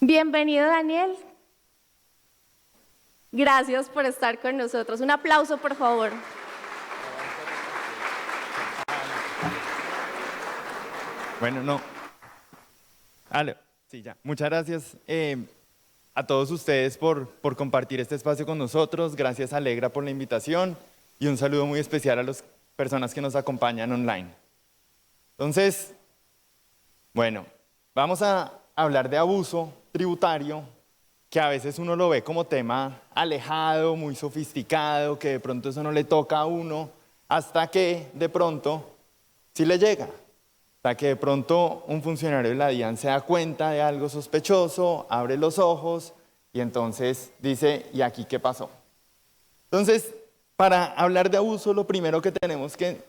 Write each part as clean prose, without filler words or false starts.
Bienvenido, Daniel. Gracias por estar con nosotros. Un aplauso, por favor. Bueno, no. Sí, ya. Muchas gracias a todos ustedes por compartir este espacio con nosotros. Gracias, Alegra, por la invitación. Y un saludo muy especial a las personas que nos acompañan online. Entonces, bueno, vamos a hablar de abuso tributario, que a veces uno lo ve como tema alejado, muy sofisticado, que de pronto eso no le toca a uno, hasta que de pronto sí le llega. Hasta que de pronto un funcionario de la DIAN se da cuenta de algo sospechoso, abre los ojos y entonces dice, ¿y aquí qué pasó? Entonces, para hablar de abuso, lo primero que tenemos que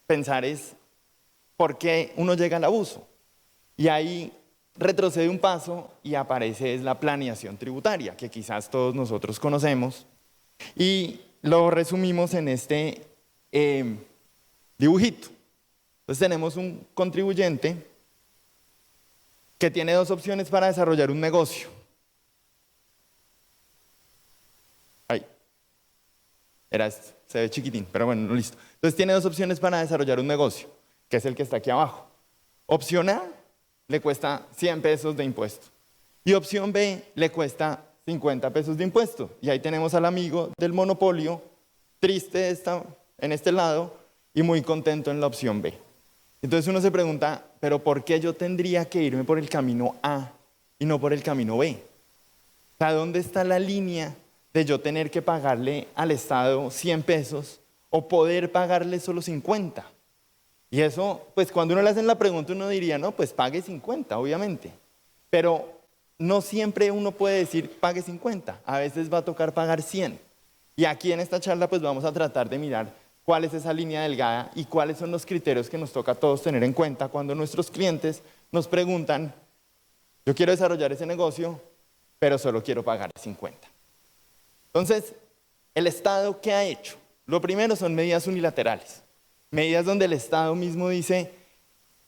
pensar es por qué uno llega al abuso. Y ahí retrocede un paso y aparece es la planeación tributaria, que quizás todos nosotros conocemos. Y lo resumimos en este dibujito. Entonces tenemos un contribuyente que tiene dos opciones para desarrollar un negocio. Ahí. Era esto, se ve chiquitín, pero bueno, listo. Entonces tiene dos opciones para desarrollar un negocio, que es el que está aquí abajo. Opción A le cuesta 100 pesos de impuesto. Y opción B le cuesta 50 pesos de impuesto. Y ahí tenemos al amigo del monopolio, triste en este lado y muy contento en la opción B. Entonces uno se pregunta, ¿pero por qué yo tendría que irme por el camino A y no por el camino B? O sea, ¿dónde está la línea de yo tener que pagarle al Estado 100 pesos o poder pagarle solo 50? Y eso, pues cuando uno le hacen la pregunta, uno diría, no, pues pague 50, obviamente. Pero no siempre uno puede decir pague 50, a veces va a tocar pagar 100. Y aquí en esta charla pues vamos a tratar de mirar cuál es esa línea delgada y cuáles son los criterios que nos toca a todos tener en cuenta cuando nuestros clientes nos preguntan, yo quiero desarrollar ese negocio, pero solo quiero pagar 50. Entonces, ¿el Estado qué ha hecho? Lo primero son medidas unilaterales. Medidas donde el Estado mismo dice,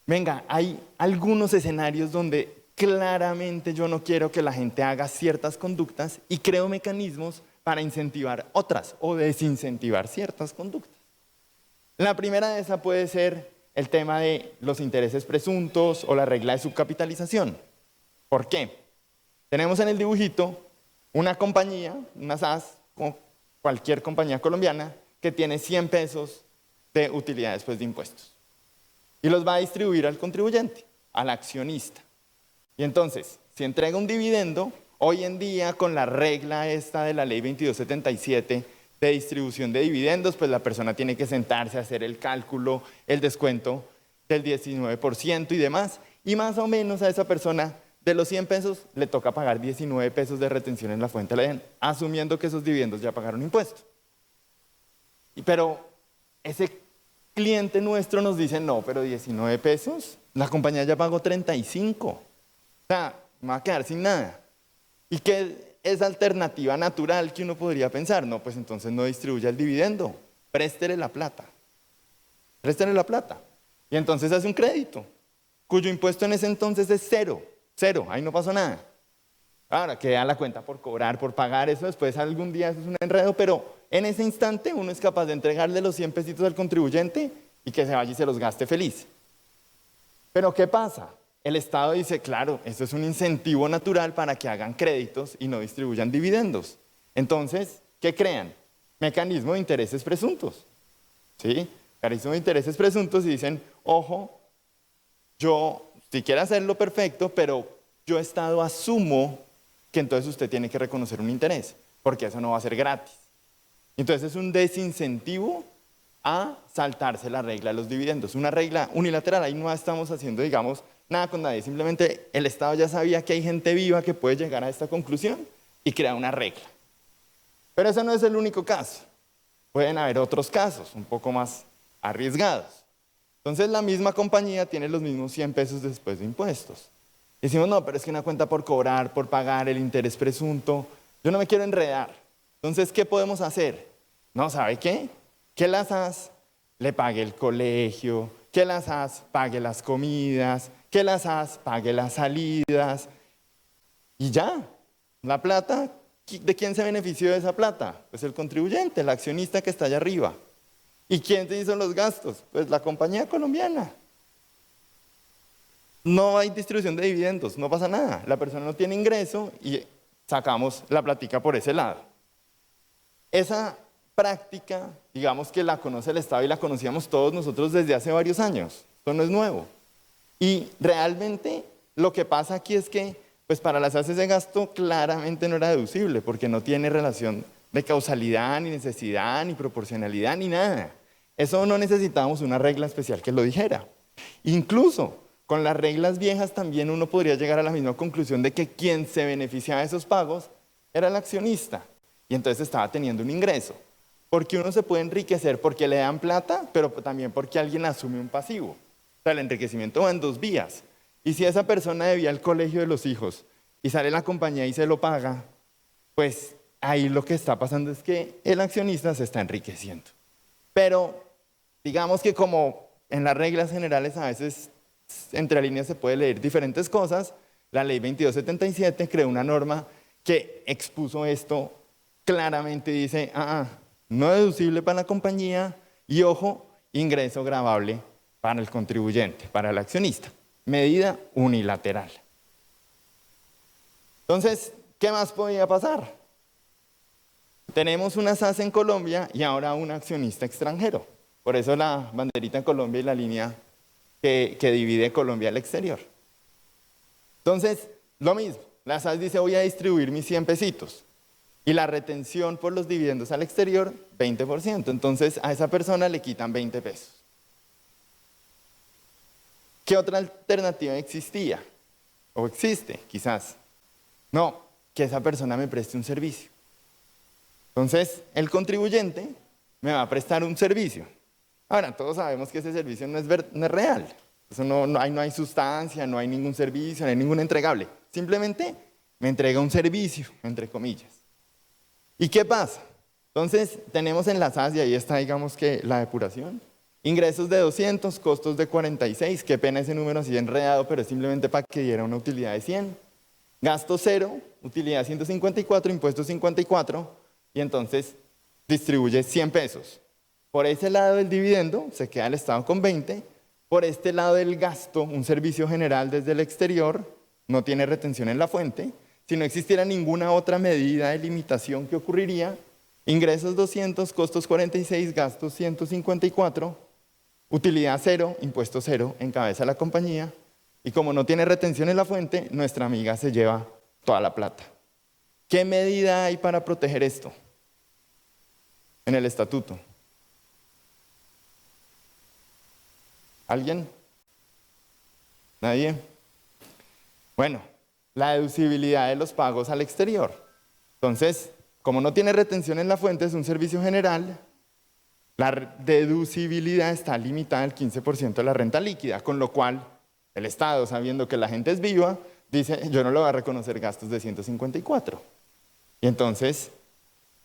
venga, hay algunos escenarios donde claramente yo no quiero que la gente haga ciertas conductas y creo mecanismos para incentivar otras o desincentivar ciertas conductas. La primera de esas puede ser el tema de los intereses presuntos o la regla de subcapitalización. ¿Por qué? Tenemos en el dibujito una compañía, una SAS, como cualquier compañía colombiana, que tiene 100 pesos de utilidad después de impuestos. Y los va a distribuir al contribuyente, al accionista. Y entonces, si entrega un dividendo, hoy en día con la regla esta de la ley 2277 de distribución de dividendos, pues la persona tiene que sentarse a hacer el cálculo, el descuento del 19% y demás. Y más o menos a esa persona de los 100 pesos le toca pagar 19 pesos de retención en la fuente de la DIAN, asumiendo que esos dividendos ya pagaron impuestos. Pero ese cliente nuestro nos dice, no, pero 19 pesos, la compañía ya pagó 35. O sea, me va a quedar sin nada. ¿Y qué es alternativa natural que uno podría pensar? No, pues entonces no distribuya el dividendo, préstele la plata. Préstele la plata. Y entonces hace un crédito, cuyo impuesto en ese entonces es cero, ahí no pasó nada. Ahora, queda la cuenta por cobrar, por pagar, eso después algún día eso es un enredo, pero en ese instante uno es capaz de entregarle los 100 pesitos al contribuyente y que se vaya y se los gaste feliz. Pero ¿qué pasa? El Estado dice, claro, esto es un incentivo natural para que hagan créditos y no distribuyan dividendos. Entonces, ¿qué crean? Mecanismo de intereses presuntos. ¿Sí? Mecanismo de intereses presuntos y dicen, ojo, yo, si quiere hacerlo perfecto, pero yo Estado asumo que entonces usted tiene que reconocer un interés, porque eso no va a ser gratis. Entonces es un desincentivo a saltarse la regla de los dividendos. Una regla unilateral, ahí no estamos haciendo, digamos, nada con nadie. Simplemente el Estado ya sabía que hay gente viva que puede llegar a esta conclusión y crea una regla. Pero ese no es el único caso. Pueden haber otros casos, un poco más arriesgados. Entonces la misma compañía tiene los mismos 100 pesos después de impuestos. Decimos, no, pero es que una cuenta por cobrar, por pagar, el interés presunto, yo no me quiero enredar. Entonces, ¿qué podemos hacer? No, ¿sabe qué? Que la SAS le pague el colegio, que la SAS pague las comidas, que la SAS pague las salidas. Y ya, la plata, ¿de quién se benefició de esa plata? Pues el contribuyente, el accionista que está allá arriba. ¿Y quién se hizo los gastos? Pues la compañía colombiana. No hay distribución de dividendos, no pasa nada. La persona no tiene ingreso y sacamos la plática por ese lado. Esa práctica, digamos que la conoce el Estado y la conocíamos todos nosotros desde hace varios años. Esto no es nuevo. Y realmente lo que pasa aquí es que, pues para las AS ese gasto claramente no era deducible, porque no tiene relación de causalidad, ni necesidad, ni proporcionalidad, ni nada. Eso no necesitábamos una regla especial que lo dijera. Incluso con las reglas viejas también uno podría llegar a la misma conclusión de que quien se beneficiaba de esos pagos era el accionista. Y entonces estaba teniendo un ingreso. Porque uno se puede enriquecer porque le dan plata, pero también porque alguien asume un pasivo. O sea, el enriquecimiento va en dos vías. Y si esa persona debía el colegio de los hijos y sale la compañía y se lo paga, pues ahí lo que está pasando es que el accionista se está enriqueciendo. Pero digamos que como en las reglas generales a veces entre líneas se puede leer diferentes cosas, la ley 2277 creó una norma que expuso esto claramente, dice, no deducible para la compañía y ojo, ingreso gravable para el contribuyente, para el accionista. Medida unilateral. Entonces, ¿qué más podía pasar? Tenemos una SAS en Colombia y ahora un accionista extranjero. Por eso la banderita en Colombia y la línea que divide Colombia al exterior. Entonces, lo mismo. La SAS dice, voy a distribuir mis 100 pesitos. Y la retención por los dividendos al exterior, 20%. Entonces, a esa persona le quitan 20 pesos. ¿Qué otra alternativa existía? ¿O existe, quizás? No, que esa persona me preste un servicio. Entonces, el contribuyente me va a prestar un servicio. Ahora, todos sabemos que ese servicio no es real. Eso no hay sustancia, no hay ningún servicio, no hay ningún entregable. Simplemente me entrega un servicio, entre comillas. ¿Y qué pasa? Entonces, tenemos en la SAS, y ahí está, digamos que la depuración. Ingresos de 200, costos de 46. Qué pena ese número así enredado, pero es simplemente para que diera una utilidad de 100. Gasto 0, utilidad 154, impuestos 54. Y entonces distribuye 100 pesos. Por ese lado del dividendo se queda el Estado con 20. Por este lado del gasto, un servicio general desde el exterior, no tiene retención en la fuente. Si no existiera ninguna otra medida de limitación que ocurriría, ingresos 200, costos 46, gastos 154, utilidad 0, impuesto 0, encabeza la compañía. Y como no tiene retención en la fuente, nuestra amiga se lleva toda la plata. ¿Qué medida hay para proteger esto? En el estatuto. ¿Alguien? ¿Nadie? Bueno, la deducibilidad de los pagos al exterior. Entonces, como no tiene retención en la fuente, es un servicio general, la deducibilidad está limitada al 15% de la renta líquida, con lo cual el Estado, sabiendo que la gente es viva, dice, yo no le voy a reconocer gastos de 154. Y entonces,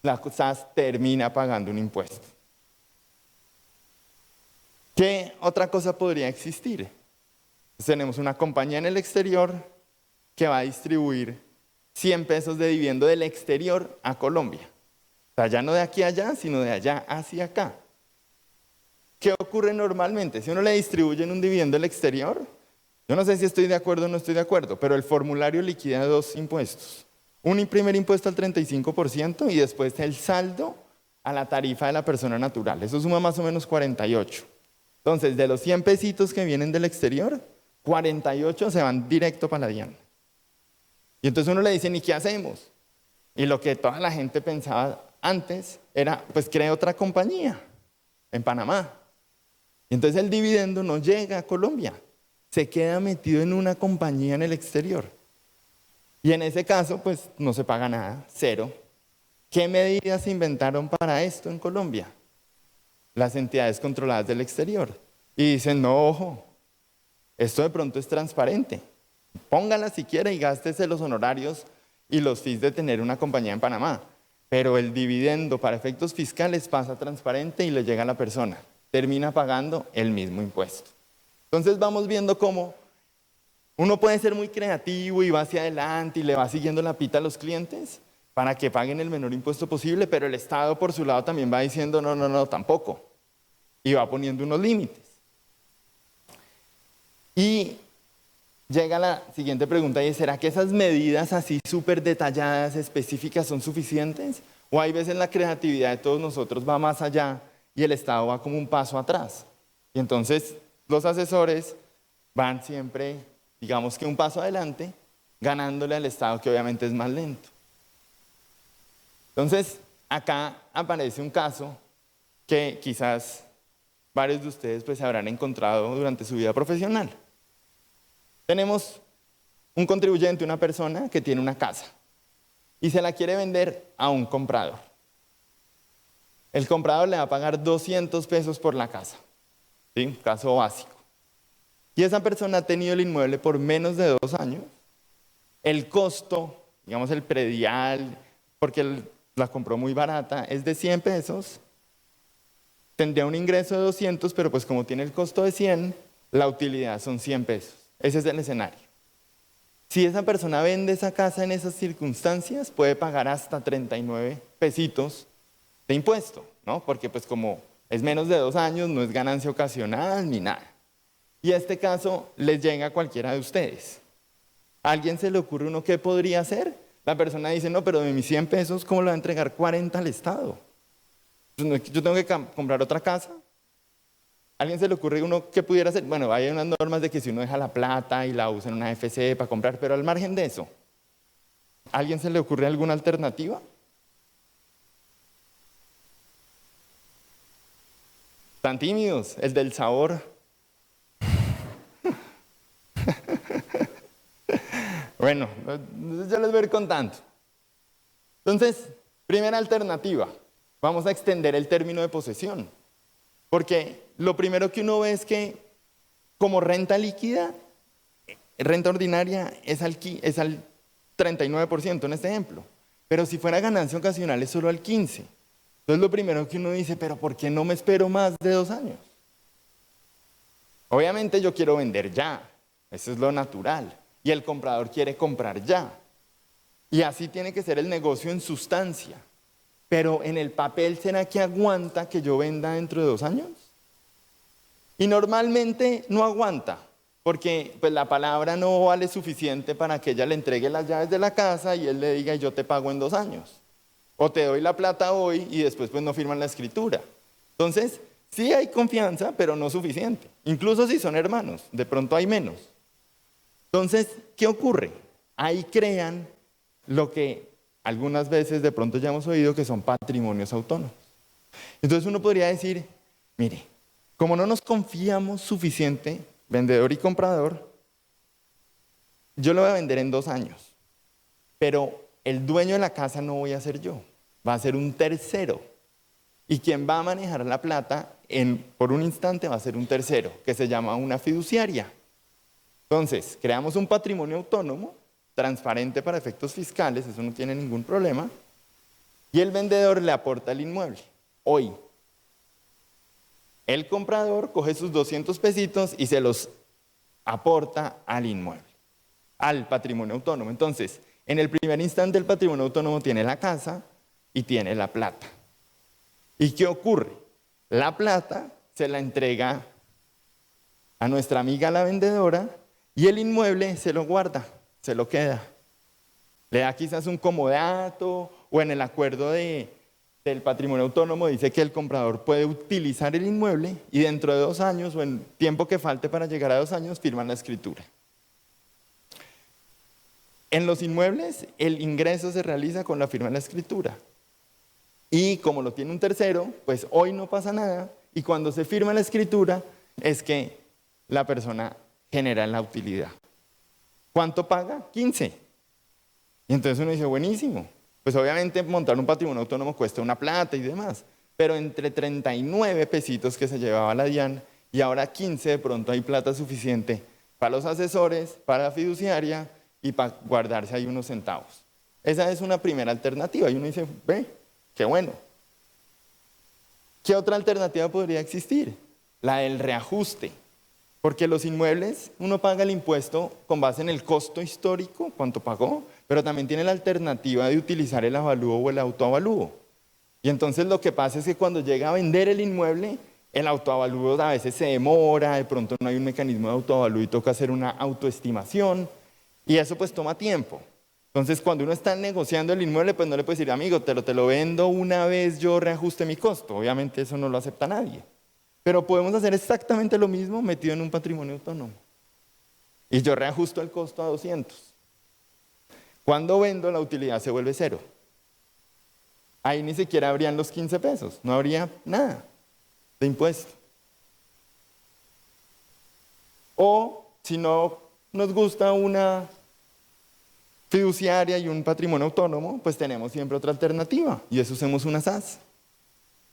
la SAS termina pagando un impuesto. ¿Qué otra cosa podría existir? Tenemos una compañía en el exterior que va a distribuir 100 pesos de dividendo del exterior a Colombia. O sea, ya no de aquí a allá, sino de allá hacia acá. ¿Qué ocurre normalmente? Si uno le distribuye un dividendo al exterior, yo no sé si estoy de acuerdo o no estoy de acuerdo, pero el formulario liquida dos impuestos. Un primer impuesto al 35% y después el saldo a la tarifa de la persona natural. Eso suma más o menos 48. Entonces, de los 100 pesitos que vienen del exterior, 48 se van directo para la DIAN. Y entonces uno le dice, ¿y qué hacemos? Y lo que toda la gente pensaba antes era, pues cree otra compañía en Panamá. Y entonces el dividendo no llega a Colombia, se queda metido en una compañía en el exterior. Y en ese caso, pues no se paga nada, 0. ¿Qué medidas se inventaron para esto en Colombia? Las entidades controladas del exterior. Y dicen, no, ojo, esto de pronto es transparente. Póngala si quiere y gástese los honorarios y los fees de tener una compañía en Panamá. Pero el dividendo para efectos fiscales pasa transparente y le llega a la persona. Termina pagando el mismo impuesto. Entonces vamos viendo cómo Uno puede ser muy creativo y va hacia adelante y le va siguiendo la pita a los clientes para que paguen el menor impuesto posible, pero el Estado por su lado también va diciendo no, no, no, tampoco. Y va poniendo unos límites. Y llega la siguiente pregunta y es, ¿será que esas medidas así súper detalladas, específicas, son suficientes? ¿O hay veces la creatividad de todos nosotros va más allá y el Estado va como un paso atrás? Y entonces los asesores van siempre, digamos que un paso adelante, ganándole al Estado, que obviamente es más lento. Entonces, acá aparece un caso que quizás varios de ustedes pues se habrán encontrado durante su vida profesional. Tenemos un contribuyente, una persona que tiene una casa y se la quiere vender a un comprador. El comprador le va a pagar 200 pesos por la casa, ¿sí? Caso básico. Y esa persona ha tenido el inmueble por menos de 2 años. El costo, digamos el predial, porque él la compró muy barata, es de 100 pesos. Tendría un ingreso de 200, pero pues como tiene el costo de 100, la utilidad son 100 pesos. Ese es el escenario. Si esa persona vende esa casa en esas circunstancias, puede pagar hasta 39 pesitos de impuesto, ¿no? Porque pues como es menos de 2 años, no es ganancia ocasional ni nada. Y este caso les llega a cualquiera de ustedes. ¿A alguien se le ocurre uno qué podría hacer? La persona dice, no, pero de mis 100 pesos, ¿cómo le va a entregar 40 al Estado? Yo tengo que comprar otra casa. ¿A alguien se le ocurre uno qué pudiera hacer? Bueno, hay unas normas de que si uno deja la plata y la usa en una FC para comprar, pero al margen de eso, ¿a alguien se le ocurre alguna alternativa? Tan tímidos, el del sabor. Bueno, yo les voy a ir contando. Entonces, primera alternativa, vamos a extender el término de posesión. Porque lo primero que uno ve es que como renta líquida, renta ordinaria es al 39% en este ejemplo. Pero si fuera ganancia ocasional es solo al 15%. Entonces lo primero que uno dice, pero ¿por qué no me espero más de 2 años? Obviamente yo quiero vender ya, eso es lo natural. Y el comprador quiere comprar ya. Y así tiene que ser el negocio en sustancia. Pero en el papel, ¿será que aguanta que yo venda dentro de 2 años? Y normalmente no aguanta, porque pues, la palabra no vale suficiente para que ella le entregue las llaves de la casa y él le diga, yo te pago en 2 años. O te doy la plata hoy y después pues no firman la escritura. Entonces, sí hay confianza, pero no suficiente. Incluso si son hermanos, de pronto hay menos. Entonces, ¿qué ocurre? Ahí crean lo que algunas veces de pronto ya hemos oído que son patrimonios autónomos. Entonces uno podría decir, mire, como no nos confiamos suficiente, vendedor y comprador, yo lo voy a vender en 2 años, pero el dueño de la casa no voy a ser yo, va a ser un tercero. Y quien va a manejar la plata por un instante va a ser un tercero, que se llama una fiduciaria. Entonces, creamos un patrimonio autónomo, transparente para efectos fiscales, eso no tiene ningún problema, y el vendedor le aporta el inmueble. Hoy, el comprador coge sus 200 pesitos y se los aporta al inmueble, al patrimonio autónomo. Entonces, en el primer instante el patrimonio autónomo tiene la casa y tiene la plata. ¿Y qué ocurre? La plata se la entrega a nuestra amiga la vendedora y el inmueble se lo guarda, se lo queda. Le da quizás un comodato o en el acuerdo del patrimonio autónomo dice que el comprador puede utilizar el inmueble y dentro de 2 años o en tiempo que falte para llegar a 2 años firman la escritura. En los inmuebles el ingreso se realiza con la firma de la escritura. Y como lo tiene un tercero, pues hoy no pasa nada y cuando se firma la escritura es que la persona genera la utilidad. ¿Cuánto paga? 15. Y entonces uno dice, buenísimo. Pues obviamente montar un patrimonio autónomo cuesta una plata y demás, pero entre 39 pesitos que se llevaba la DIAN y ahora 15 de pronto hay plata suficiente para los asesores, para la fiduciaria y para guardarse ahí unos centavos. Esa es una primera alternativa y uno dice, ve, qué bueno. ¿Qué otra alternativa podría existir? La del reajuste. Porque los inmuebles, uno paga el impuesto con base en el costo histórico, cuánto pagó, pero también tiene la alternativa de utilizar el avalúo o el autoavalúo. Y entonces lo que pasa es que cuando llega a vender el inmueble, el autoavalúo a veces se demora, de pronto no hay un mecanismo de autoavalúo y toca hacer una autoestimación, y eso pues toma tiempo. Entonces cuando uno está negociando el inmueble, pues no le puede decir, amigo, te lo vendo una vez yo reajuste mi costo. Obviamente eso no lo acepta nadie. Pero podemos hacer exactamente lo mismo metido en un patrimonio autónomo. Y yo reajusto el costo a 200. Cuando vendo, la utilidad se vuelve cero. Ahí ni siquiera habrían los 15 pesos, no habría nada de impuesto. O si no nos gusta una fiduciaria y un patrimonio autónomo, pues tenemos siempre otra alternativa, y eso usemos una SAS.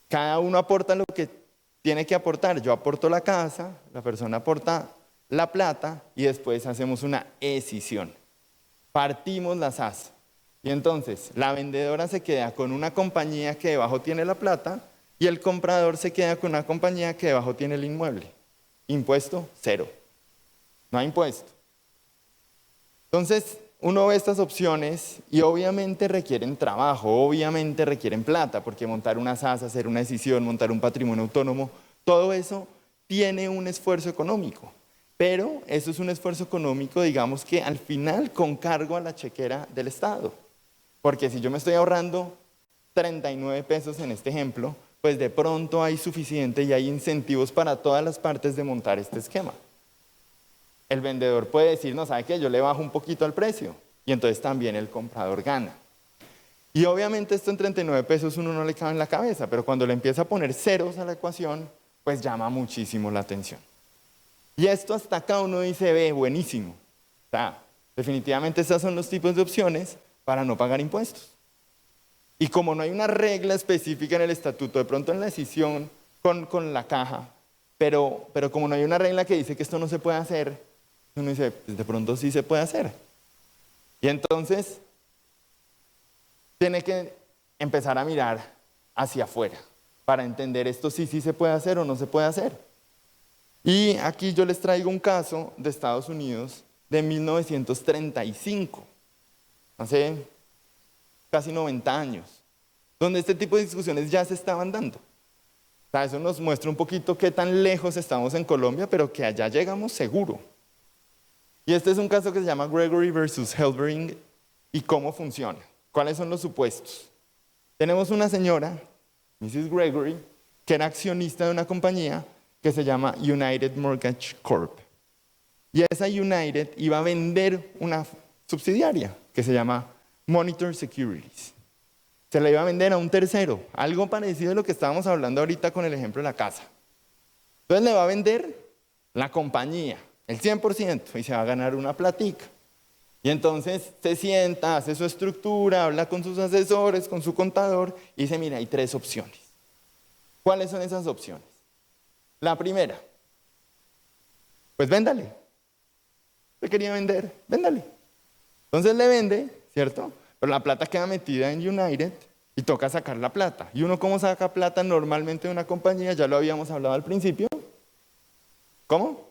Cada uno aporta lo que tiene que aportar. Yo aporto la casa, la persona aporta la plata y después hacemos una escisión. Partimos la SAS. Y entonces la vendedora se queda con una compañía que debajo tiene la plata y el comprador se queda con una compañía que debajo tiene el inmueble. Impuesto, cero. No hay impuesto. Entonces uno ve estas opciones y obviamente requieren trabajo, obviamente requieren plata, porque montar una SAS, hacer una decisión, montar un patrimonio autónomo, todo eso tiene un esfuerzo económico. Pero eso es un esfuerzo económico, digamos que al final con cargo a la chequera del Estado. Porque si yo me estoy ahorrando 39 pesos en este ejemplo, pues de pronto hay suficiente y hay incentivos para todas las partes de montar este esquema. El vendedor puede decir, no, ¿sabe qué? Yo le bajo un poquito al precio. Y entonces también el comprador gana. Y obviamente esto en 39 pesos uno no le cabe en la cabeza, pero cuando le empieza a poner ceros a la ecuación, pues llama muchísimo la atención. Y esto hasta acá uno dice, ve, buenísimo. O sea, definitivamente estos son los tipos de opciones para no pagar impuestos. Y como no hay una regla específica en el estatuto, de pronto en la decisión con la caja, pero como no hay una regla que dice que esto no se puede hacer, uno dice, pues de pronto sí se puede hacer. Y entonces tiene que empezar a mirar hacia afuera para entender esto sí se puede hacer o no se puede hacer. Y aquí yo les traigo un caso de Estados Unidos de 1935, hace casi 90 años, donde este tipo de discusiones ya se estaban dando. O sea, eso nos muestra un poquito qué tan lejos estamos en Colombia, pero que allá llegamos seguro. Y este es un caso que se llama Gregory versus Helbering y cómo funciona. ¿Cuáles son los supuestos? Tenemos una señora, Mrs. Gregory, que era accionista de una compañía que se llama United Mortgage Corp. Y esa United iba a vender una subsidiaria que se llama Monitor Securities. Se la iba a vender a un tercero, algo parecido a lo que estábamos hablando ahorita con el ejemplo de la casa. Entonces le va a vender la compañía, el 100%, y se va a ganar una platica. Y entonces se sienta, hace su estructura, habla con sus asesores, con su contador, y dice, mira, hay 3 opciones. ¿Cuáles son esas opciones? La primera, pues véndale. Usted quería vender, véndale. Entonces le vende, ¿cierto? Pero la plata queda metida en United y toca sacar la plata. ¿Y uno cómo saca plata normalmente de una compañía? Ya lo habíamos hablado al principio. ¿Cómo?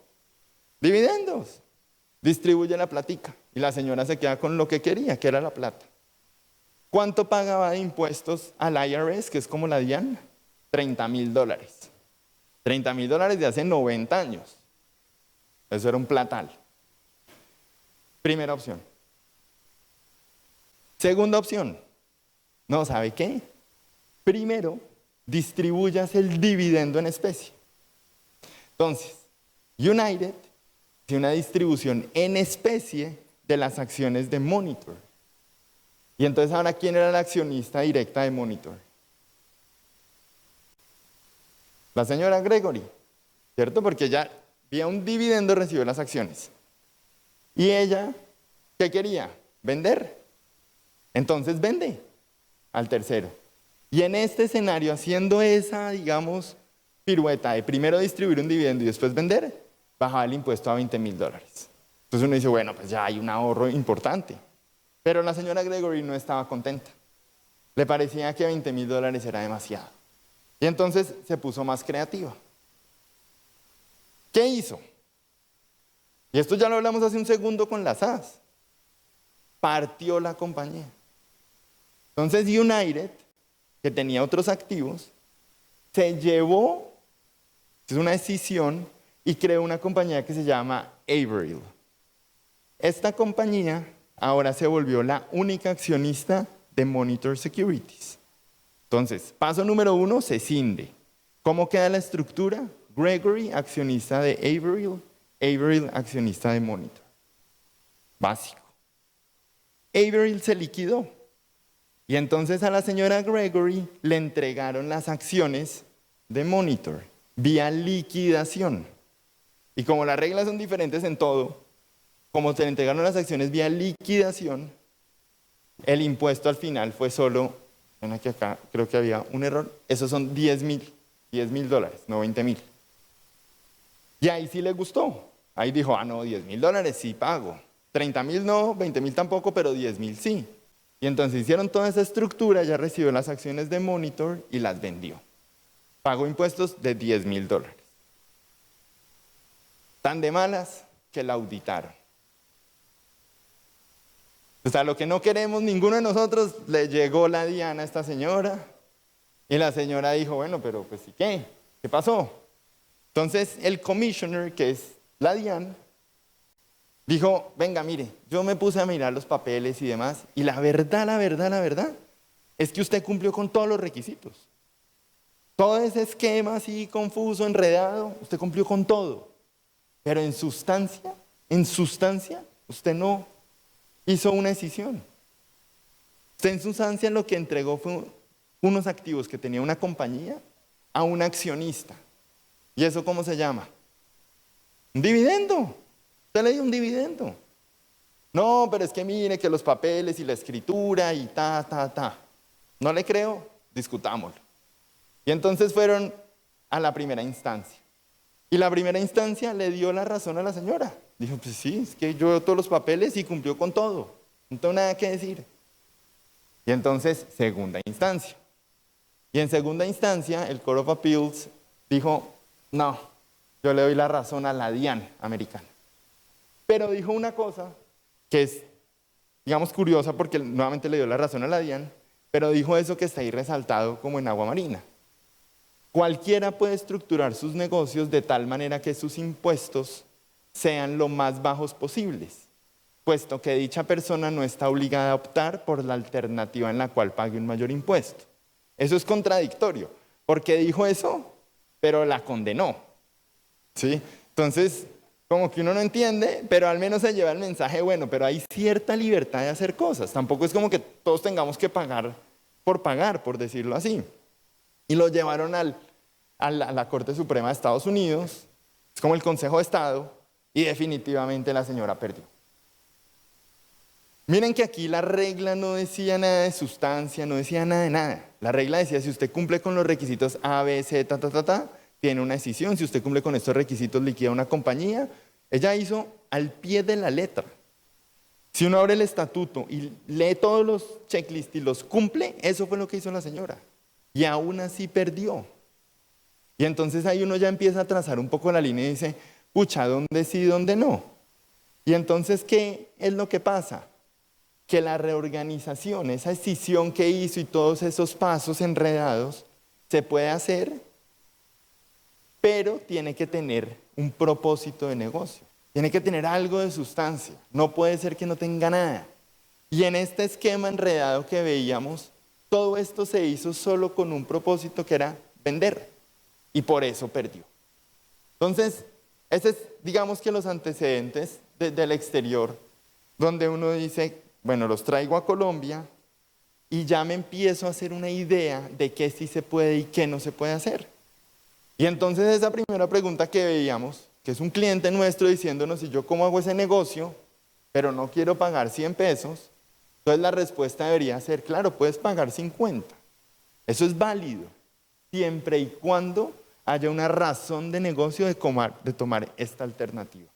Dividendos. Distribuye la platica y la señora se queda con lo que quería, que era la plata. ¿Cuánto pagaba de impuestos al IRS, que es como la DIAN? $30,000. $30,000 de hace 90 años. Eso era un platal. Primera opción. Segunda opción. No, ¿sabe qué? Primero, distribuyas el dividendo en especie. Entonces, United tiene una distribución en especie de las acciones de Monitor. Y entonces, ahora, ¿quién era la accionista directa de Monitor? La señora Gregory, ¿cierto? Porque ella vía un dividendo recibió las acciones. Y ella, ¿qué quería? Vender. Entonces vende al tercero. Y en este escenario, haciendo esa, digamos, pirueta de primero distribuir un dividendo y después vender, bajaba el impuesto a $20,000. Entonces uno dice, bueno, pues ya hay un ahorro importante. Pero la señora Gregory no estaba contenta. Le parecía que $20,000 era demasiado. Y entonces se puso más creativa. ¿Qué hizo? Y esto ya lo hablamos hace un segundo con las SAS. Partió la compañía. Entonces United, que tenía otros activos, se llevó, es una decisión, y creó una compañía que se llama Averill. Esta compañía ahora se volvió la única accionista de Monitor Securities. Entonces, paso número 1, se cinde. ¿Cómo queda la estructura? Gregory, accionista de Averill, Averill, accionista de Monitor. Básico. Averill se liquidó. Y entonces a la señora Gregory le entregaron las acciones de Monitor vía liquidación. Y como las reglas son diferentes en todo, como se le entregaron las acciones vía liquidación, el impuesto al final fue solo, ven aquí acá, creo que había un error, esos son $10,000 no $20,000. Y ahí sí le gustó. Ahí dijo, no, $10,000 sí pago. 30,000 no, 20,000 tampoco, pero 10,000 sí. Y entonces hicieron toda esa estructura, ya recibió las acciones de Monitor y las vendió. Pagó impuestos de $10,000. Tan de malas que la auditaron. O sea, lo que no queremos ninguno de nosotros, le llegó la DIAN a esta señora. Y la señora dijo, bueno, pero pues ¿y qué? ¿Qué pasó? Entonces el commissioner, que es la DIAN, dijo, venga, mire, yo me puse a mirar los papeles y demás, y la verdad, es que usted cumplió con todos los requisitos. Todo ese esquema así confuso, enredado, usted cumplió con todo. Pero en sustancia, usted no hizo una decisión. Usted en sustancia lo que entregó fue unos activos que tenía una compañía a un accionista. ¿Y eso cómo se llama? Un dividendo. Usted le dio un dividendo. No, pero es que mire que los papeles y la escritura y ta. No le creo, discutámoslo. Y entonces fueron a la primera instancia. Y la primera instancia le dio la razón a la señora. Dijo, pues sí, es que yo veo todos los papeles y cumplió con todo. No tengo nada que decir. Y entonces, segunda instancia. Y en segunda instancia, el Court of Appeals dijo, no, yo le doy la razón a la DIAN americana. Pero dijo una cosa que es, digamos, curiosa porque nuevamente le dio la razón a la DIAN, pero dijo eso que está ahí resaltado como en agua marina. Cualquiera puede estructurar sus negocios de tal manera que sus impuestos sean lo más bajos posibles, puesto que dicha persona no está obligada a optar por la alternativa en la cual pague un mayor impuesto. Eso es contradictorio, porque dijo eso, pero la condenó. ¿Sí? Entonces, como que uno no entiende, pero al menos se lleva el mensaje, bueno, pero hay cierta libertad de hacer cosas. Tampoco es como que todos tengamos que pagar, por decirlo así. Y lo llevaron a la Corte Suprema de Estados Unidos, es como el Consejo de Estado, y definitivamente la señora perdió. Miren que aquí la regla no decía nada de sustancia, no decía nada de nada. La regla decía, si usted cumple con los requisitos A, B, C, tiene una decisión. Si usted cumple con estos requisitos, liquida una compañía. Ella hizo al pie de la letra. Si uno abre el estatuto y lee todos los checklists y los cumple, eso fue lo que hizo la señora. Y aún así perdió. Y entonces ahí uno ya empieza a trazar un poco la línea y dice, pucha, ¿dónde sí, dónde no? Y entonces, ¿qué es lo que pasa? Que la reorganización, esa decisión que hizo y todos esos pasos enredados, se puede hacer, pero tiene que tener un propósito de negocio. Tiene que tener algo de sustancia. No puede ser que no tenga nada. Y en este esquema enredado que veíamos, todo esto se hizo solo con un propósito que era vender. Y por eso perdió. Entonces, ese es, digamos que los antecedentes del exterior, donde uno dice, bueno, los traigo a Colombia y ya me empiezo a hacer una idea de qué sí se puede y qué no se puede hacer. Y entonces esa primera pregunta que veíamos, que es un cliente nuestro diciéndonos si yo cómo hago ese negocio, pero no quiero pagar 100 pesos, entonces la respuesta debería ser, claro, puedes pagar 50. Eso es válido, siempre y cuando haya una razón de negocio de tomar esta alternativa.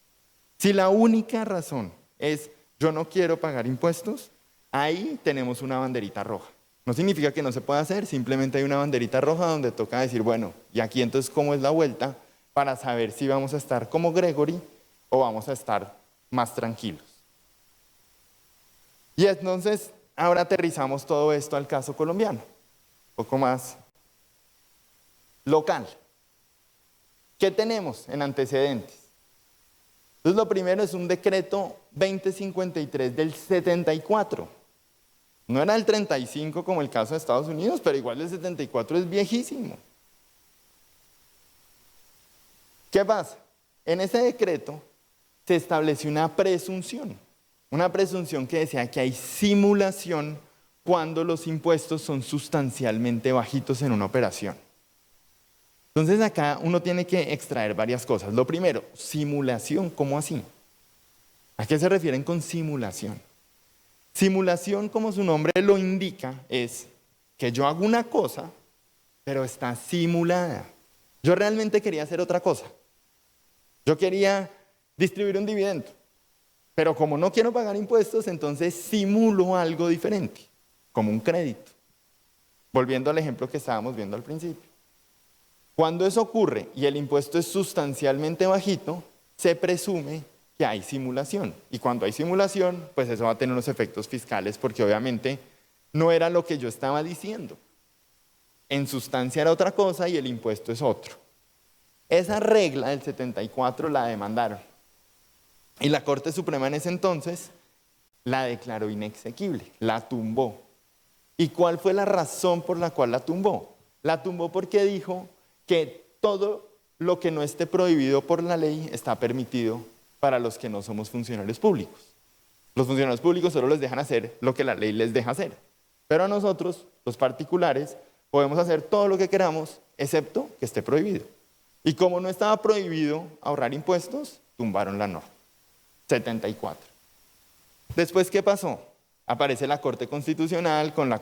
Si la única razón es yo no quiero pagar impuestos, ahí tenemos una banderita roja. No significa que no se pueda hacer, simplemente hay una banderita roja donde toca decir, bueno, y aquí entonces cómo es la vuelta para saber si vamos a estar como Gregory o vamos a estar más tranquilos. Y entonces, ahora aterrizamos todo esto al caso colombiano, un poco más local. ¿Qué tenemos en antecedentes? Entonces, lo primero es un decreto 2053 del 74. No era el 35 como el caso de Estados Unidos, pero igual el 74 es viejísimo. ¿Qué pasa? En ese decreto se estableció una presunción que decía que hay simulación cuando los impuestos son sustancialmente bajitos en una operación. Entonces acá uno tiene que extraer varias cosas. Lo primero, simulación, ¿cómo así? ¿A qué se refieren con simulación? Simulación, como su nombre lo indica, es que yo hago una cosa, pero está simulada. Yo realmente quería hacer otra cosa. Yo quería distribuir un dividendo, pero como no quiero pagar impuestos, entonces simulo algo diferente, como un crédito. Volviendo al ejemplo que estábamos viendo al principio. Cuando eso ocurre y el impuesto es sustancialmente bajito, se presume que hay simulación. Y cuando hay simulación, pues eso va a tener unos efectos fiscales porque obviamente no era lo que yo estaba diciendo. En sustancia era otra cosa y el impuesto es otro. Esa regla del 74 la demandaron. Y la Corte Suprema en ese entonces la declaró inexequible, la tumbó. ¿Y cuál fue la razón por la cual la tumbó? La tumbó porque dijo que todo lo que no esté prohibido por la ley está permitido para los que no somos funcionarios públicos. Los funcionarios públicos solo les dejan hacer lo que la ley les deja hacer. Pero a nosotros, los particulares, podemos hacer todo lo que queramos, excepto que esté prohibido. Y como no estaba prohibido ahorrar impuestos, tumbaron la norma. 74. Después, ¿qué pasó? Aparece la Corte Constitucional con la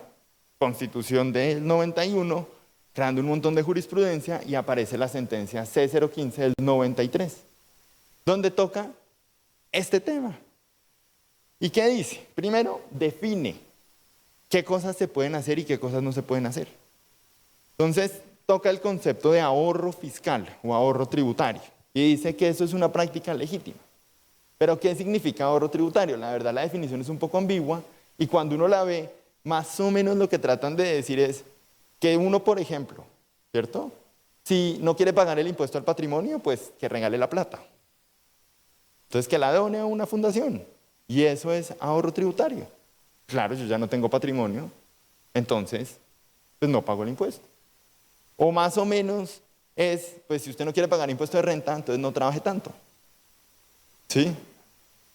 Constitución del 91, creando un montón de jurisprudencia, y aparece la sentencia C015 del 93, donde toca este tema. ¿Y qué dice? Primero, define qué cosas se pueden hacer y qué cosas no se pueden hacer. Entonces, toca el concepto de ahorro fiscal o ahorro tributario, y dice que eso es una práctica legítima. ¿Pero qué significa ahorro tributario? La verdad, la definición es un poco ambigua, y cuando uno la ve, más o menos lo que tratan de decir es que uno, por ejemplo, ¿cierto? Si no quiere pagar el impuesto al patrimonio, pues que regale la plata. Entonces, que la done a una fundación. Y eso es ahorro tributario. Claro, yo ya no tengo patrimonio, entonces, pues no pago el impuesto. O más o menos es, pues si usted no quiere pagar impuesto de renta, entonces no trabaje tanto. ¿Sí?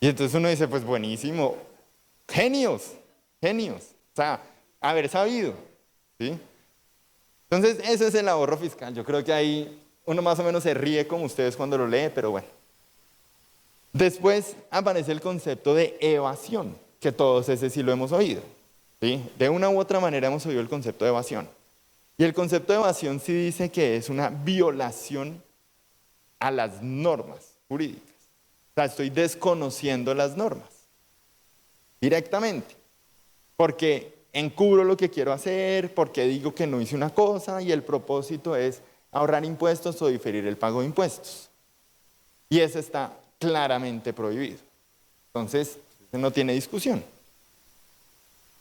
Y entonces uno dice, pues buenísimo. Genios, genios. O sea, haber sabido. ¿Sí? Entonces, ese es el ahorro fiscal. Yo creo que ahí uno más o menos se ríe como ustedes cuando lo lee, pero bueno. Después aparece el concepto de evasión, que todos ese sí lo hemos oído. ¿Sí? De una u otra manera hemos oído el concepto de evasión. Y el concepto de evasión sí dice que es una violación a las normas jurídicas. O sea, estoy desconociendo las normas directamente, porque encubro lo que quiero hacer, porque digo que no hice una cosa y el propósito es ahorrar impuestos o diferir el pago de impuestos. Y eso está claramente prohibido. Entonces, no tiene discusión.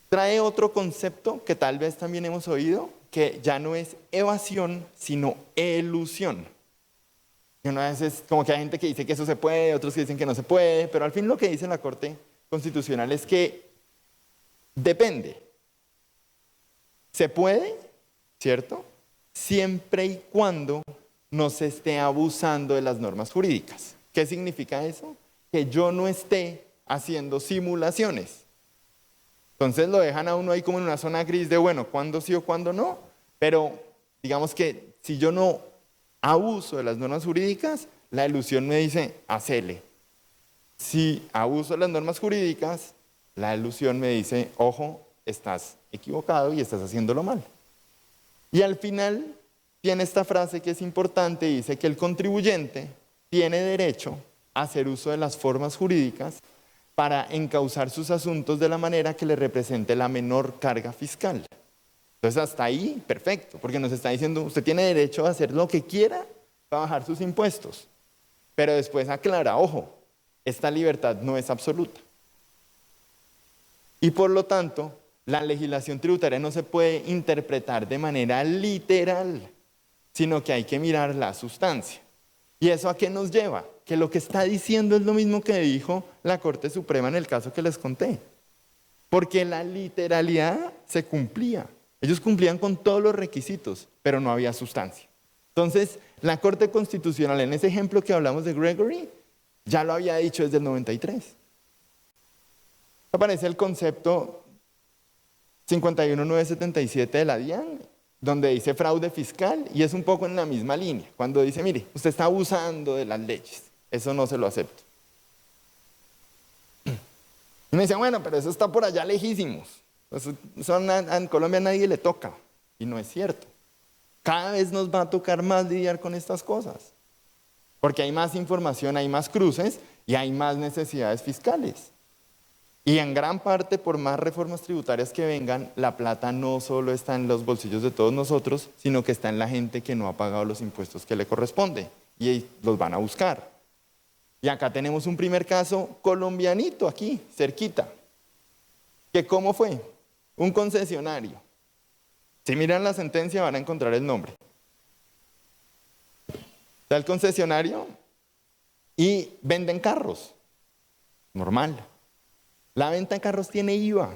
Trae otro concepto que tal vez también hemos oído, que ya no es evasión, sino elusión. Y una vez es como que hay gente que dice que eso se puede, otros que dicen que no se puede, pero al fin lo que dice la Corte Constitucional es que depende. Se puede, ¿cierto? Siempre y cuando no se esté abusando de las normas jurídicas. ¿Qué significa eso? Que yo no esté haciendo simulaciones. Entonces lo dejan a uno ahí como en una zona gris de, bueno, cuándo sí o cuándo no, pero digamos que si yo no abuso de las normas jurídicas, la elusión me dice, hacele. Si abuso de las normas jurídicas, la elusión me dice, ojo, estás equivocado y estás haciéndolo mal. Y al final tiene esta frase que es importante, dice que el contribuyente tiene derecho a hacer uso de las formas jurídicas para encauzar sus asuntos de la manera que le represente la menor carga fiscal. Entonces hasta ahí, perfecto, porque nos está diciendo, usted tiene derecho a hacer lo que quiera para bajar sus impuestos. Pero después aclara, ojo, esta libertad no es absoluta. Y por lo tanto, la legislación tributaria no se puede interpretar de manera literal, sino que hay que mirar la sustancia. ¿Y eso a qué nos lleva? Que lo que está diciendo es lo mismo que dijo la Corte Suprema en el caso que les conté. Porque la literalidad se cumplía. Ellos cumplían con todos los requisitos, pero no había sustancia. Entonces, la Corte Constitucional, en ese ejemplo que hablamos de Gregory, ya lo había dicho desde el 93. Aparece el concepto 51977 de la DIAN, donde dice fraude fiscal, y es un poco en la misma línea. Cuando dice, mire, usted está abusando de las leyes, eso no se lo acepto. Y me decía, bueno, pero eso está por allá lejísimos. Eso en Colombia a nadie le toca. Y no es cierto. Cada vez nos va a tocar más lidiar con estas cosas. Porque hay más información, hay más cruces y hay más necesidades fiscales. Y en gran parte, por más reformas tributarias que vengan, la plata no solo está en los bolsillos de todos nosotros, sino que está en la gente que no ha pagado los impuestos que le corresponde. Y los van a buscar. Y acá tenemos un primer caso colombianito aquí, cerquita. ¿Que cómo fue? Un concesionario. Si miran la sentencia van a encontrar el nombre. Está el concesionario y venden carros. Normal. La venta de carros tiene IVA.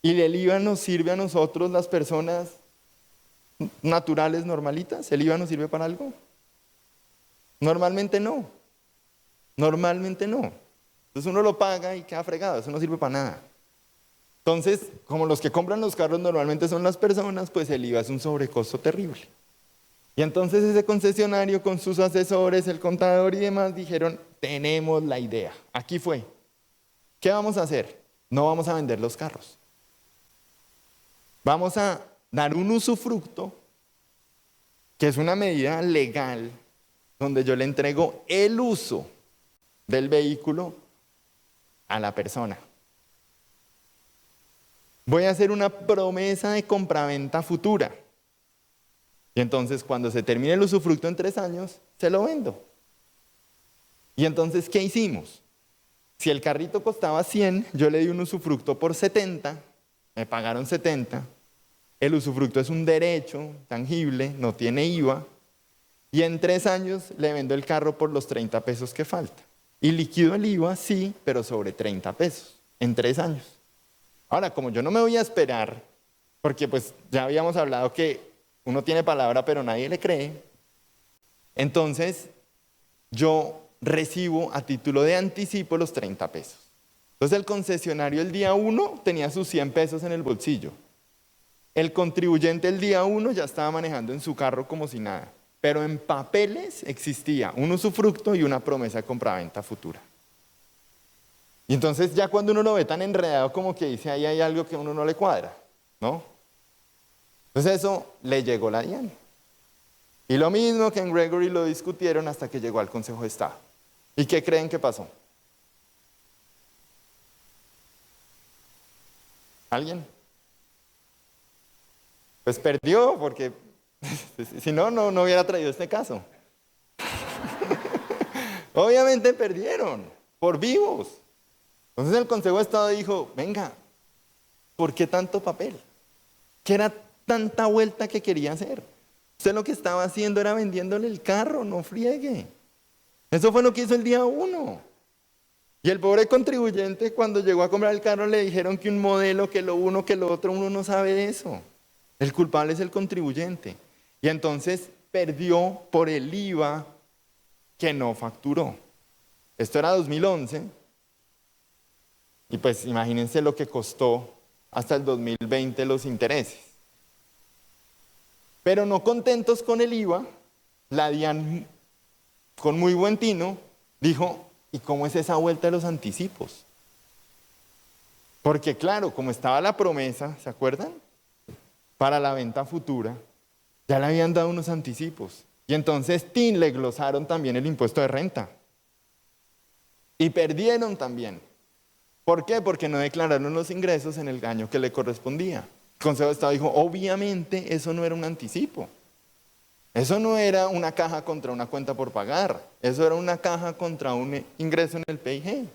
Y el IVA nos sirve a nosotros, las personas naturales, normalitas. ¿El IVA nos sirve para algo? Normalmente no. Normalmente no. Entonces uno lo paga y queda fregado, eso no sirve para nada. Entonces, como los que compran los carros normalmente son las personas, pues el IVA es un sobrecosto terrible. Y entonces ese concesionario con sus asesores, el contador y demás dijeron, tenemos la idea. Aquí fue. ¿Qué vamos a hacer? No vamos a vender los carros. Vamos a dar un usufructo, que es una medida legal, donde yo le entrego el uso del vehículo a la persona. Voy a hacer una promesa de compraventa futura. Y entonces cuando se termine el usufructo en 3 años, se lo vendo. Y entonces, ¿qué hicimos? Si el carrito costaba 100, yo le di un usufructo por 70, me pagaron 70. El usufructo es un derecho tangible, no tiene IVA. Y en 3 años le vendo el carro por los 30 pesos que falta. Y liquido el IVA, sí, pero sobre 30 pesos, en 3 años. Ahora, como yo no me voy a esperar, porque pues ya habíamos hablado que uno tiene palabra pero nadie le cree, entonces yo recibo a título de anticipo los 30 pesos. Entonces el concesionario el día 1 tenía sus 100 pesos en el bolsillo. El contribuyente el día 1 ya estaba manejando en su carro como si nada. Pero en papeles existía un usufructo y una promesa de compraventa futura. Y entonces ya cuando uno lo ve tan enredado como que dice ahí hay algo que a uno no le cuadra, ¿no? Entonces eso le llegó la DIAN. Y lo mismo que en Gregory lo discutieron hasta que llegó al Consejo de Estado. ¿Y qué creen que pasó? ¿Alguien? Pues perdió porque si no, no hubiera traído este caso. Obviamente perdieron, por vivos. Entonces el Consejo de Estado dijo, venga, ¿por qué tanto papel? ¿Qué era tanta vuelta que quería hacer? Usted lo que estaba haciendo era vendiéndole el carro, no friegue. Eso fue lo que hizo el día 1. Y el pobre contribuyente cuando llegó a comprar el carro le dijeron que un modelo, que lo uno, que lo otro, uno no sabe de eso. El culpable es el contribuyente. Y entonces perdió por el IVA que no facturó. Esto era 2011. Y pues imagínense lo que costó hasta el 2020 los intereses. Pero no contentos con el IVA, la DIAN, con muy buen tino, dijo, ¿y cómo es esa vuelta de los anticipos? Porque claro, como estaba la promesa, ¿se acuerdan? Para la venta futura, ya le habían dado unos anticipos. Y entonces le glosaron también el impuesto de renta. Y perdieron también. ¿Por qué? Porque no declararon los ingresos en el año que le correspondía. El Consejo de Estado dijo, obviamente eso no era un anticipo. Eso no era una caja contra una cuenta por pagar, eso era una caja contra un ingreso en el PIG.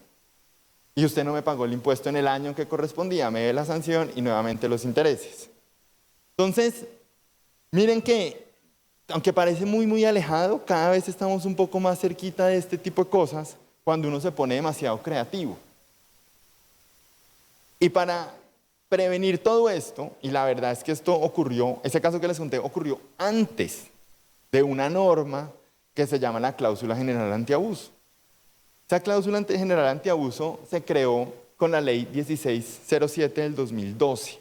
Y usted no me pagó el impuesto en el año que correspondía, me dé la sanción y nuevamente los intereses. Entonces, miren que, aunque parece muy alejado, cada vez estamos un poco más cerquita de este tipo de cosas cuando uno se pone demasiado creativo. Y para prevenir todo esto, y la verdad es que esto ocurrió, ese caso que les conté ocurrió antes de una norma que se llama la cláusula general antiabuso. Esa cláusula general antiabuso se creó con la ley 1607 del 2012.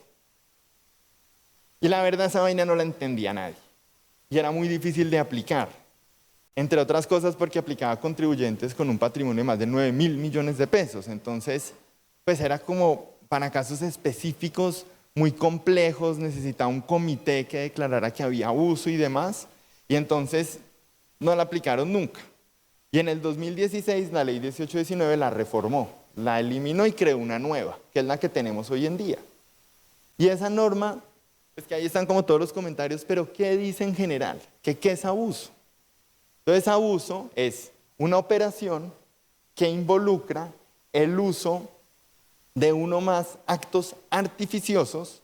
Y la verdad esa vaina no la entendía nadie. Y era muy difícil de aplicar. Entre otras cosas porque aplicaba a contribuyentes con un patrimonio de más de 9.000 millones de pesos. Entonces, pues era como para casos específicos muy complejos, necesitaba un comité que declarara que había abuso y demás. Y entonces no la aplicaron nunca. Y en el 2016 la ley 1819 la reformó, la eliminó y creó una nueva, que es la que tenemos hoy en día. Y esa norma, pues que ahí están como todos los comentarios, pero ¿qué dice en general? ¿Qué es abuso? Entonces abuso es una operación que involucra el uso de uno o más actos artificiosos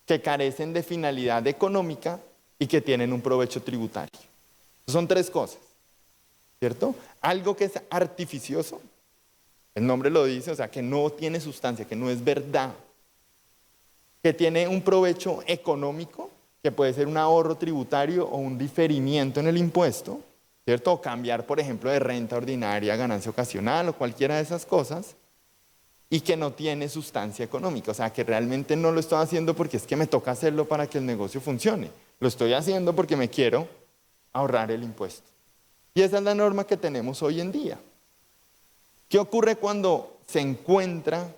que carecen de finalidad económica y que tienen un provecho tributario. Son tres cosas, ¿cierto? Algo que es artificioso, el nombre lo dice, o sea, que no tiene sustancia, que no es verdad, que tiene un provecho económico, que puede ser un ahorro tributario o un diferimiento en el impuesto, ¿cierto? O cambiar, por ejemplo, de renta ordinaria a ganancia ocasional o cualquiera de esas cosas, y que no tiene sustancia económica, o sea, que realmente no lo estoy haciendo porque es que me toca hacerlo para que el negocio funcione, lo estoy haciendo porque me quiero ahorrar el impuesto. Y esa es la norma que tenemos hoy en día. ¿Qué ocurre cuando se encuentra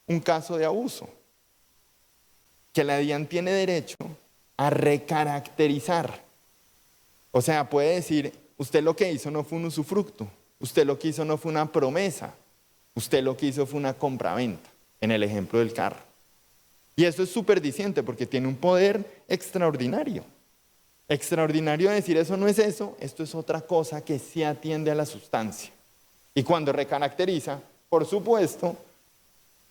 un caso de abuso? Que la DIAN tiene derecho a recaracterizar. O sea, puede decir, usted lo que hizo no fue un usufructo, usted lo que hizo no fue una promesa, usted lo que hizo fue una compraventa, en el ejemplo del carro. Y eso es súper diciente porque tiene un poder extraordinario. Extraordinario decir eso no es eso, esto es otra cosa que sí atiende a la sustancia. Y cuando recaracteriza, por supuesto,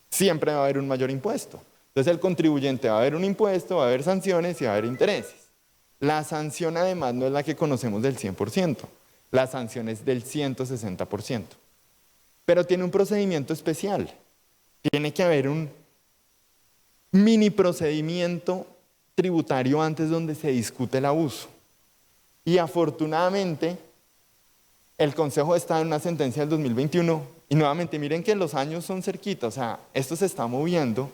siempre va a haber un mayor impuesto. Entonces el contribuyente va a haber un impuesto, va a haber sanciones y va a haber intereses. La sanción además no es la que conocemos del 100%, la sanción es del 160%. Pero tiene un procedimiento especial. Tiene que haber un mini procedimiento tributario antes donde se discute el abuso. Y afortunadamente, el Consejo está en una sentencia del 2021, y nuevamente miren que los años son cerquitos, o sea, esto se está moviendo.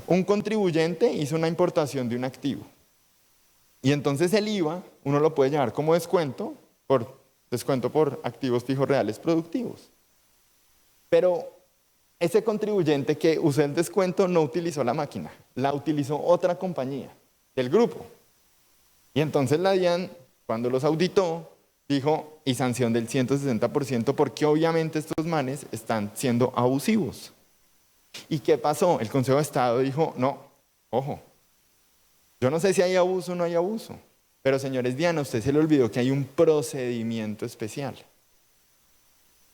Un contribuyente hizo una importación de un activo. Y entonces el IVA, uno lo puede llevar como descuento por activos fijos reales productivos. Pero ese contribuyente que usó el descuento no utilizó la máquina, la utilizó otra compañía del grupo. Y entonces la DIAN, cuando los auditó, dijo, y sanción del 160% porque obviamente estos manes están siendo abusivos. ¿Y qué pasó? El Consejo de Estado dijo, no, ojo, yo no sé si hay abuso o no hay abuso, pero señores DIAN, a usted se le olvidó que hay un procedimiento especial.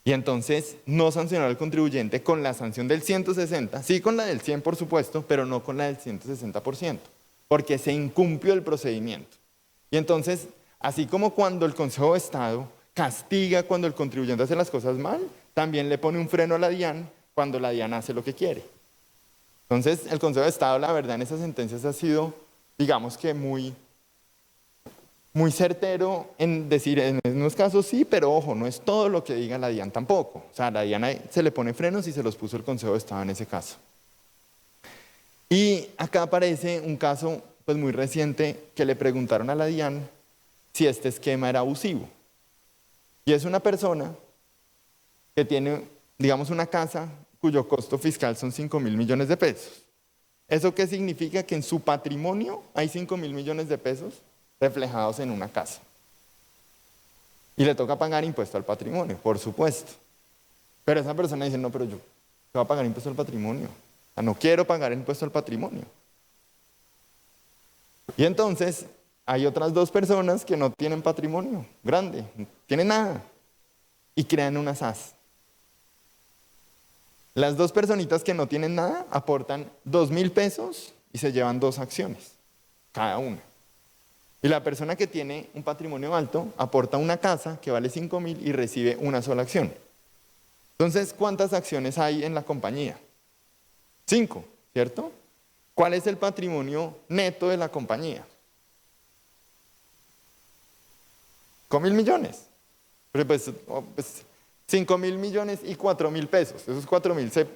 Y entonces no sancionó al contribuyente con la sanción del 160, sí con la del 100 por supuesto, pero no con la del 160%, porque se incumplió el procedimiento. Y entonces, así como cuando el Consejo de Estado castiga cuando el contribuyente hace las cosas mal, también le pone un freno a la DIAN cuando la DIAN hace lo que quiere. Entonces, el Consejo de Estado, la verdad, en esas sentencias ha sido, digamos que muy certero en decir, en unos casos sí, pero ojo, no es todo lo que diga la DIAN tampoco. O sea, la DIAN se le pone frenos y se los puso el Consejo de Estado en ese caso. Y acá aparece un caso pues muy reciente que le preguntaron a la DIAN si este esquema era abusivo. Y es una persona que tiene, digamos, una casa cuyo costo fiscal son 5.000 millones de pesos. ¿Eso qué significa? Que en su patrimonio hay 5.000 millones de pesos reflejados en una casa. Y le toca pagar impuesto al patrimonio, por supuesto. Pero esa persona dice, no, pero yo voy a pagar impuesto al patrimonio. O sea, no quiero pagar impuesto al patrimonio. Y entonces hay otras dos personas que no tienen patrimonio grande, no tienen nada, y crean una SAS. Las dos personitas que no tienen nada aportan 2.000 pesos y se llevan 2 acciones, cada una. Y la persona que tiene un patrimonio alto aporta una casa que vale 5.000 y recibe una sola acción. Entonces, ¿cuántas acciones hay en la compañía? 5, ¿cierto? ¿Cuál es el patrimonio neto de la compañía? 5.000 millones. Pero pues 5.000 millones y 4.000 pesos. Esos 4.000 se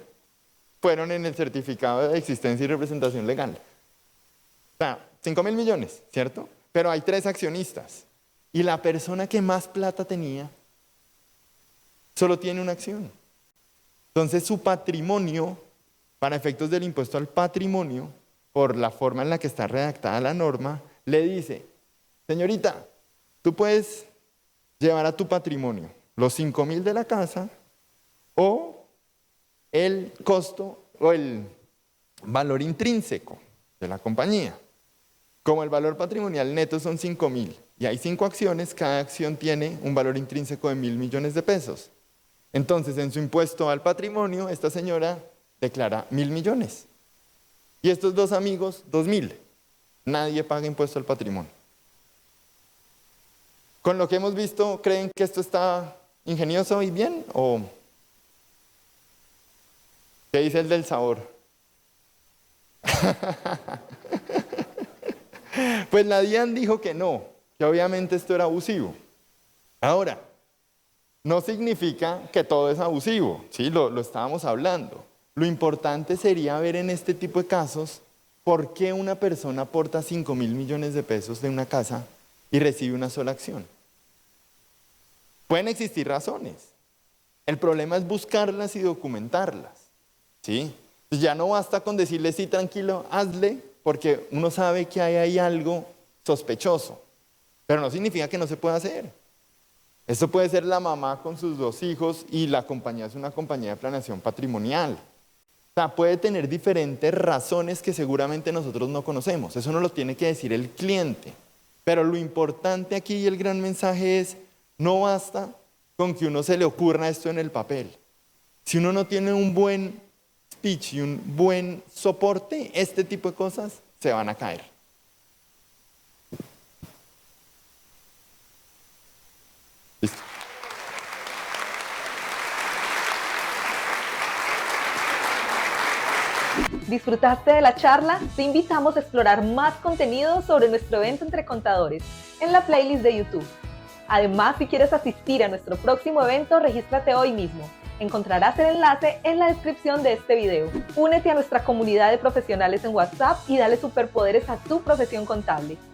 fueron en el certificado de existencia y representación legal. O sea, 5.000 millones, ¿cierto? Pero hay 3 accionistas. Y la persona que más plata tenía solo tiene una acción. Entonces su patrimonio, para efectos del impuesto al patrimonio, por la forma en la que está redactada la norma, le dice, señorita, tú puedes llevar a tu patrimonio los 5.000 de la casa o el costo o el valor intrínseco de la compañía. Como el valor patrimonial neto son 5.000 y hay 5 acciones, cada acción tiene un valor intrínseco de 1.000 millones de pesos. Entonces, en su impuesto al patrimonio, esta señora declara 1.000 millones. Y estos dos amigos, 2.000. Nadie paga impuesto al patrimonio. Con lo que hemos visto, ¿creen que esto está ingenioso y bien? ¿O qué dice el del sabor? Pues la DIAN dijo que no, que obviamente esto era abusivo. Ahora, no significa que todo es abusivo, ¿sí? Lo estábamos hablando. Lo importante sería ver en este tipo de casos por qué una persona aporta 5.000 millones de pesos de una casa y recibe una sola acción. Pueden existir razones. El problema es buscarlas y documentarlas, ¿sí? Ya no basta con decirle, sí, tranquilo, hazle, porque uno sabe que hay ahí algo sospechoso, pero no significa que no se pueda hacer. Esto puede ser la mamá con sus 2 hijos y la compañía es una compañía de planeación patrimonial. O sea, puede tener diferentes razones que seguramente nosotros no conocemos. Eso no lo tiene que decir el cliente. Pero lo importante aquí y el gran mensaje es, no basta con que uno se le ocurra esto en el papel. Si uno no tiene un buen speech y un buen soporte, este tipo de cosas se van a caer. Listo. ¿Disfrutaste de la charla? Te invitamos a explorar más contenido sobre nuestro evento Entre Contadores en la playlist de YouTube. Además, si quieres asistir a nuestro próximo evento, regístrate hoy mismo. Encontrarás el enlace en la descripción de este video. Únete a nuestra comunidad de profesionales en WhatsApp y dale superpoderes a tu profesión contable.